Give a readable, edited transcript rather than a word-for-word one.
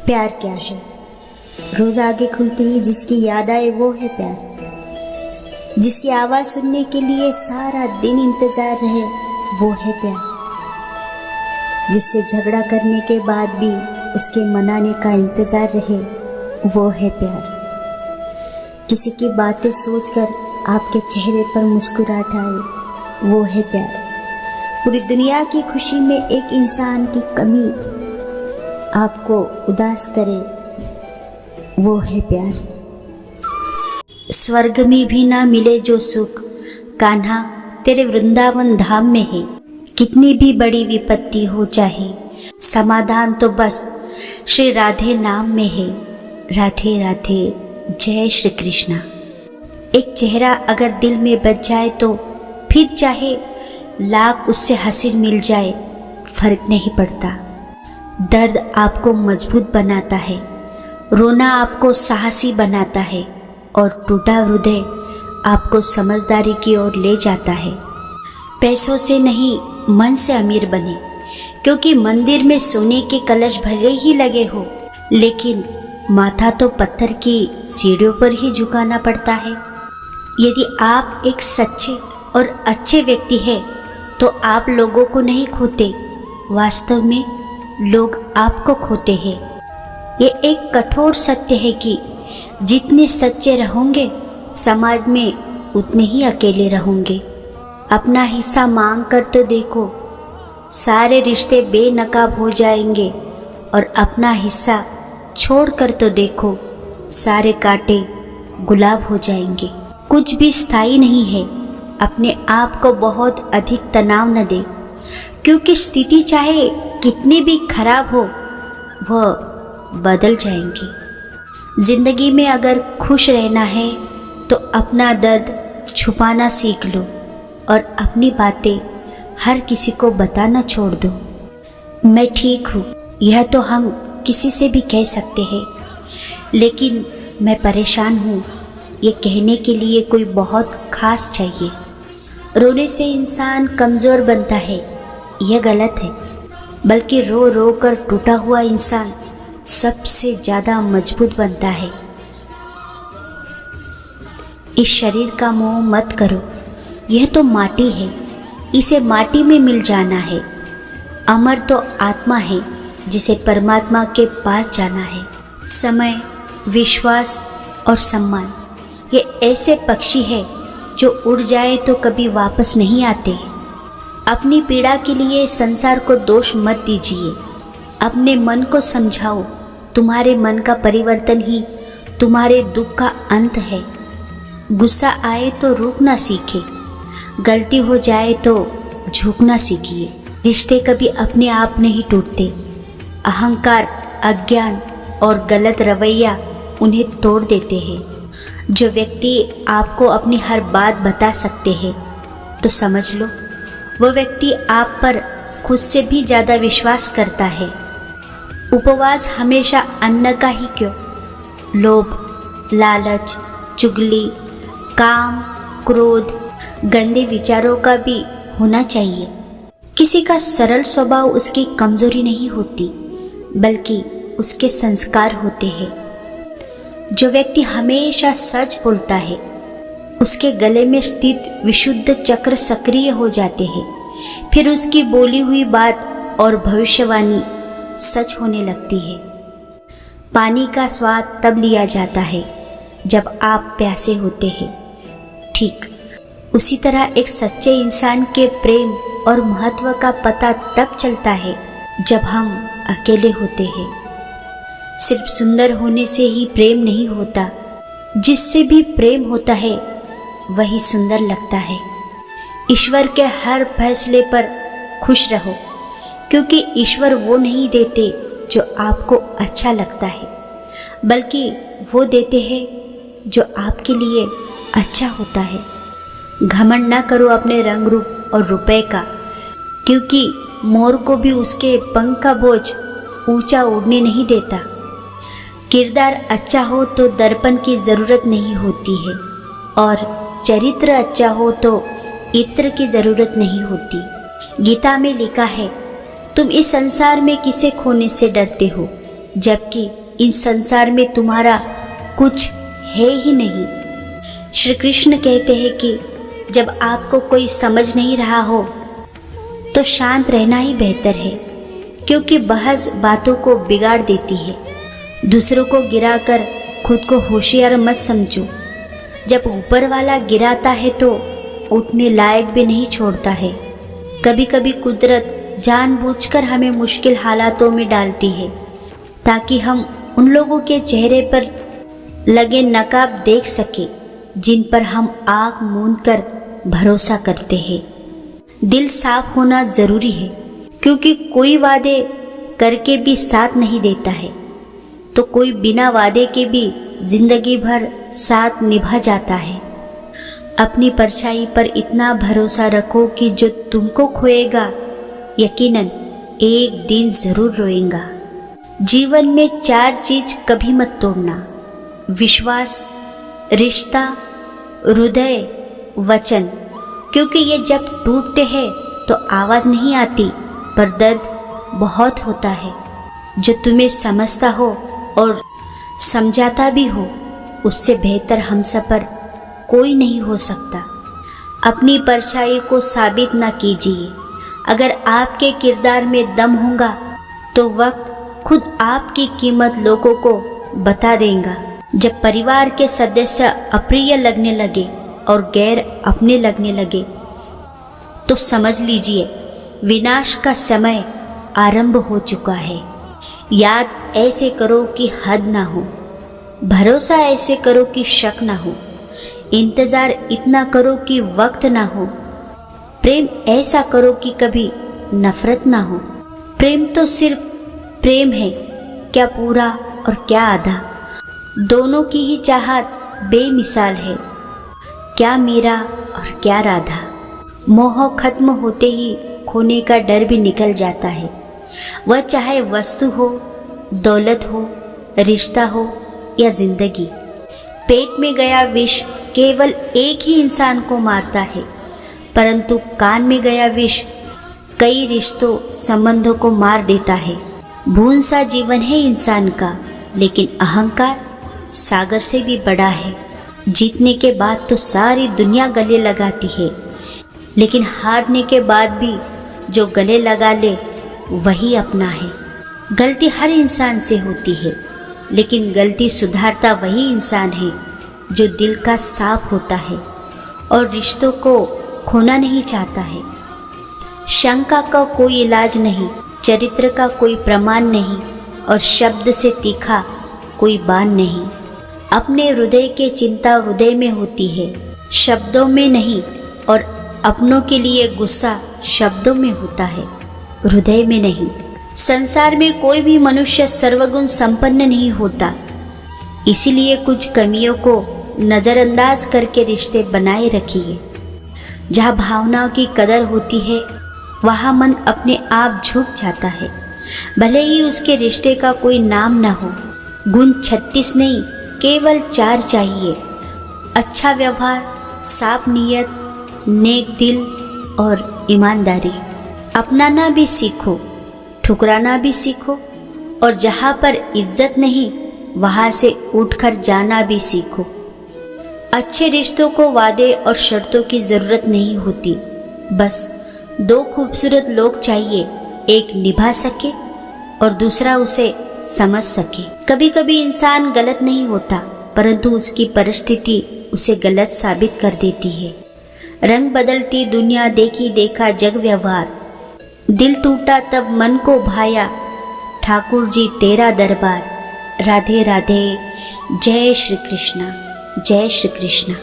प्यार क्या है? रोज आगे खुलते ही जिसकी याद आए वो है प्यार। जिसकी आवाज सुनने के लिए सारा दिन इंतजार रहे वो है प्यार। जिससे झगड़ा करने के बाद भी उसके मनाने का इंतजार रहे वो है प्यार। किसी की बातें सोचकर आपके चेहरे पर मुस्कुराहट आए वो है प्यार। पूरी दुनिया की खुशी में एक इंसान की कमी आपको उदास करे वो है प्यार। स्वर्ग में भी ना मिले जो सुख, कान्हा तेरे वृंदावन धाम में है। कितनी भी बड़ी विपत्ति हो चाहे, समाधान तो बस श्री राधे नाम में है। राधे राधे जय श्री कृष्णा। एक चेहरा अगर दिल में बच जाए तो फिर चाहे लाख उससे हसीन मिल जाए फर्क नहीं पड़ता। दर्द आपको मजबूत बनाता है, रोना आपको साहसी बनाता है और टूटा हृदय आपको समझदारी की ओर ले जाता है। पैसों से नहीं मन से अमीर बने, क्योंकि मंदिर में सोने के कलश भले ही लगे हो लेकिन माथा तो पत्थर की सीढ़ियों पर ही झुकाना पड़ता है। यदि आप एक सच्चे और अच्छे व्यक्ति हैं तो आप लोगों को नहीं खोते, वास्तव में लोग आपको खोते हैं। ये एक कठोर सत्य है कि जितने सच्चे रहोगे समाज में उतने ही अकेले रहोगे। अपना हिस्सा मांग कर तो देखो, सारे रिश्ते बेनकाब हो जाएंगे और अपना हिस्सा छोड़ कर तो देखो, सारे कांटे गुलाब हो जाएंगे। कुछ भी स्थायी नहीं है। अपने आप को बहुत अधिक तनाव न दे, क्योंकि स्थिति चाहे कितनी भी खराब हो वह बदल जाएंगी। जिंदगी में अगर खुश रहना है तो अपना दर्द छुपाना सीख लो और अपनी बातें हर किसी को बताना छोड़ दो। मैं ठीक हूँ यह तो हम किसी से भी कह सकते हैं, लेकिन मैं परेशान हूँ ये कहने के लिए कोई बहुत खास चाहिए। रोने से इंसान कमज़ोर बनता है यह गलत है, बल्कि रो रो कर टूटा हुआ इंसान सबसे ज़्यादा मजबूत बनता है। इस शरीर का मोह मत करो, यह तो माटी है, इसे माटी में मिल जाना है। अमर तो आत्मा है जिसे परमात्मा के पास जाना है। समय, विश्वास और सम्मान ये ऐसे पक्षी है जो उड़ जाए तो कभी वापस नहीं आते। अपनी पीड़ा के लिए संसार को दोष मत दीजिए। अपने मन को समझाओ, तुम्हारे मन का परिवर्तन ही तुम्हारे दुख का अंत है। गुस्सा आए तो रुकना सीखे, गलती हो जाए तो झुकना सीखिए। रिश्ते कभी अपने आप नहीं टूटते। अहंकार, अज्ञान और गलत रवैया उन्हें तोड़ देते हैं। जो व्यक्ति आपको अपनी हर बात बता सकते हैं तो समझ लो वो व्यक्ति आप पर खुद से भी ज़्यादा विश्वास करता है। उपवास हमेशा अन्न का ही क्यों, लोभ, लालच, चुगली, काम, क्रोध, गंदे विचारों का भी होना चाहिए। किसी का सरल स्वभाव उसकी कमजोरी नहीं होती, बल्कि उसके संस्कार होते हैं। जो व्यक्ति हमेशा सच बोलता है उसके गले में स्थित विशुद्ध चक्र सक्रिय हो जाते हैं। फिर उसकी बोली हुई बात और भविष्यवाणी सच होने लगती है। पानी का स्वाद तब लिया जाता है जब आप प्यासे होते हैं। ठीक उसी तरह एक सच्चे इंसान के प्रेम और महत्व का पता तब चलता है जब हम अकेले होते हैं। सिर्फ सुंदर होने से ही प्रेम नहीं होता, जिससे भी प्रेम होता है वही सुंदर लगता है। ईश्वर के हर फैसले पर खुश रहो, क्योंकि ईश्वर वो नहीं देते जो आपको अच्छा लगता है, बल्कि वो देते हैं जो आपके लिए अच्छा होता है। घमंड न करो अपने रंग रूप और रुपए का, क्योंकि मोर को भी उसके पंख का बोझ ऊंचा उड़ने नहीं देता। किरदार अच्छा हो तो दर्पण की ज़रूरत नहीं होती है और चरित्र अच्छा हो तो इत्र की ज़रूरत नहीं होती। गीता में लिखा है, तुम इस संसार में किसे खोने से डरते हो? जबकि इस संसार में तुम्हारा कुछ है ही नहीं। श्री कृष्ण कहते हैं कि जब आपको कोई समझ नहीं रहा हो तो शांत रहना ही बेहतर है, क्योंकि बहस बातों को बिगाड़ देती है। दूसरों को गिराकर खुद को होशियार मत समझो। जब ऊपर वाला गिराता है तो उठने लायक भी नहीं छोड़ता है। कभी कभी कुदरत जानबूझकर हमें मुश्किल हालातों में डालती है ताकि हम उन लोगों के चेहरे पर लगे नकाब देख सके जिन पर हम आँख मूंदकर भरोसा करते हैं। दिल साफ होना जरूरी है, क्योंकि कोई वादे करके भी साथ नहीं देता है तो कोई बिना वादे के भी जिंदगी भर साथ निभा जाता है। अपनी परछाई पर इतना भरोसा रखो कि जो तुमको खोएगा यकीनन एक दिन जरूर रोएगा। जीवन में 4 चीज कभी मत तोड़ना: विश्वास, रिश्ता, हृदय, वचन। क्योंकि ये जब टूटते हैं तो आवाज़ नहीं आती पर दर्द बहुत होता है। जो तुम्हें समझता हो और समझाता भी हो उससे बेहतर हमसफर कोई नहीं हो सकता। अपनी परछाई को साबित ना कीजिए। अगर आपके किरदार में दम होगा तो वक्त खुद आपकी कीमत लोगों को बता देगा। जब परिवार के सदस्य अप्रिय लगने लगे और गैर अपने लगने लगे तो समझ लीजिए विनाश का समय आरंभ हो चुका है। याद ऐसे करो कि हद ना हो, भरोसा ऐसे करो कि शक ना हो, इंतज़ार इतना करो कि वक्त ना हो, प्रेम ऐसा करो कि कभी नफरत ना हो। प्रेम तो सिर्फ प्रेम है, क्या पूरा और क्या आधा। दोनों की ही चाहत बेमिसाल है, क्या मीरा और क्या राधा। मोह खत्म होते ही खोने का डर भी निकल जाता है। वह चाहे वस्तु हो, दौलत हो, रिश्ता हो या जिंदगी। पेट में गया विष केवल एक ही इंसान को मारता है, परंतु कान में गया विष कई रिश्तों संबंधों को मार देता है। भून सा जीवन है इंसान का, लेकिन अहंकार सागर से भी बड़ा है। जीतने के बाद तो सारी दुनिया गले लगाती है, लेकिन हारने के बाद भी जो गले लगा ले वही अपना है। गलती हर इंसान से होती है, लेकिन गलती सुधारता वही इंसान है जो दिल का साफ होता है और रिश्तों को खोना नहीं चाहता है। शंका का कोई इलाज नहीं, चरित्र का कोई प्रमाण नहीं और शब्द से तीखा कोई बाण नहीं। अपने हृदय की चिंता हृदय में होती है, शब्दों में नहीं, और अपनों के लिए गुस्सा शब्दों में होता है, हृदय में नहीं। संसार में कोई भी मनुष्य सर्वगुण संपन्न नहीं होता, इसीलिए कुछ कमियों को नज़रअंदाज करके रिश्ते बनाए रखिए। जहाँ भावनाओं की कदर होती है वहाँ मन अपने आप झुक जाता है, भले ही उसके रिश्ते का कोई नाम न हो। गुण 36 नहीं, केवल 4 चाहिए: अच्छा व्यवहार, साफ नीयत, नेक दिल और ईमानदारी। अपनाना भी सीखो, ठुकराना भी सीखो, और जहाँ पर इज्जत नहीं वहाँ से उठकर जाना भी सीखो। अच्छे रिश्तों को वादे और शर्तों की ज़रूरत नहीं होती, बस 2 खूबसूरत लोग चाहिए, एक निभा सके और दूसरा उसे समझ सके। कभी कभी इंसान गलत नहीं होता, परंतु उसकी परिस्थिति उसे गलत साबित कर देती है। रंग बदलती दुनिया, देखी देखा जग व्यवहार, दिल टूटा तब मन को भाया, ठाकुर जी तेरा दरबार। राधे राधे। जय श्री कृष्णा, जय श्री कृष्णा।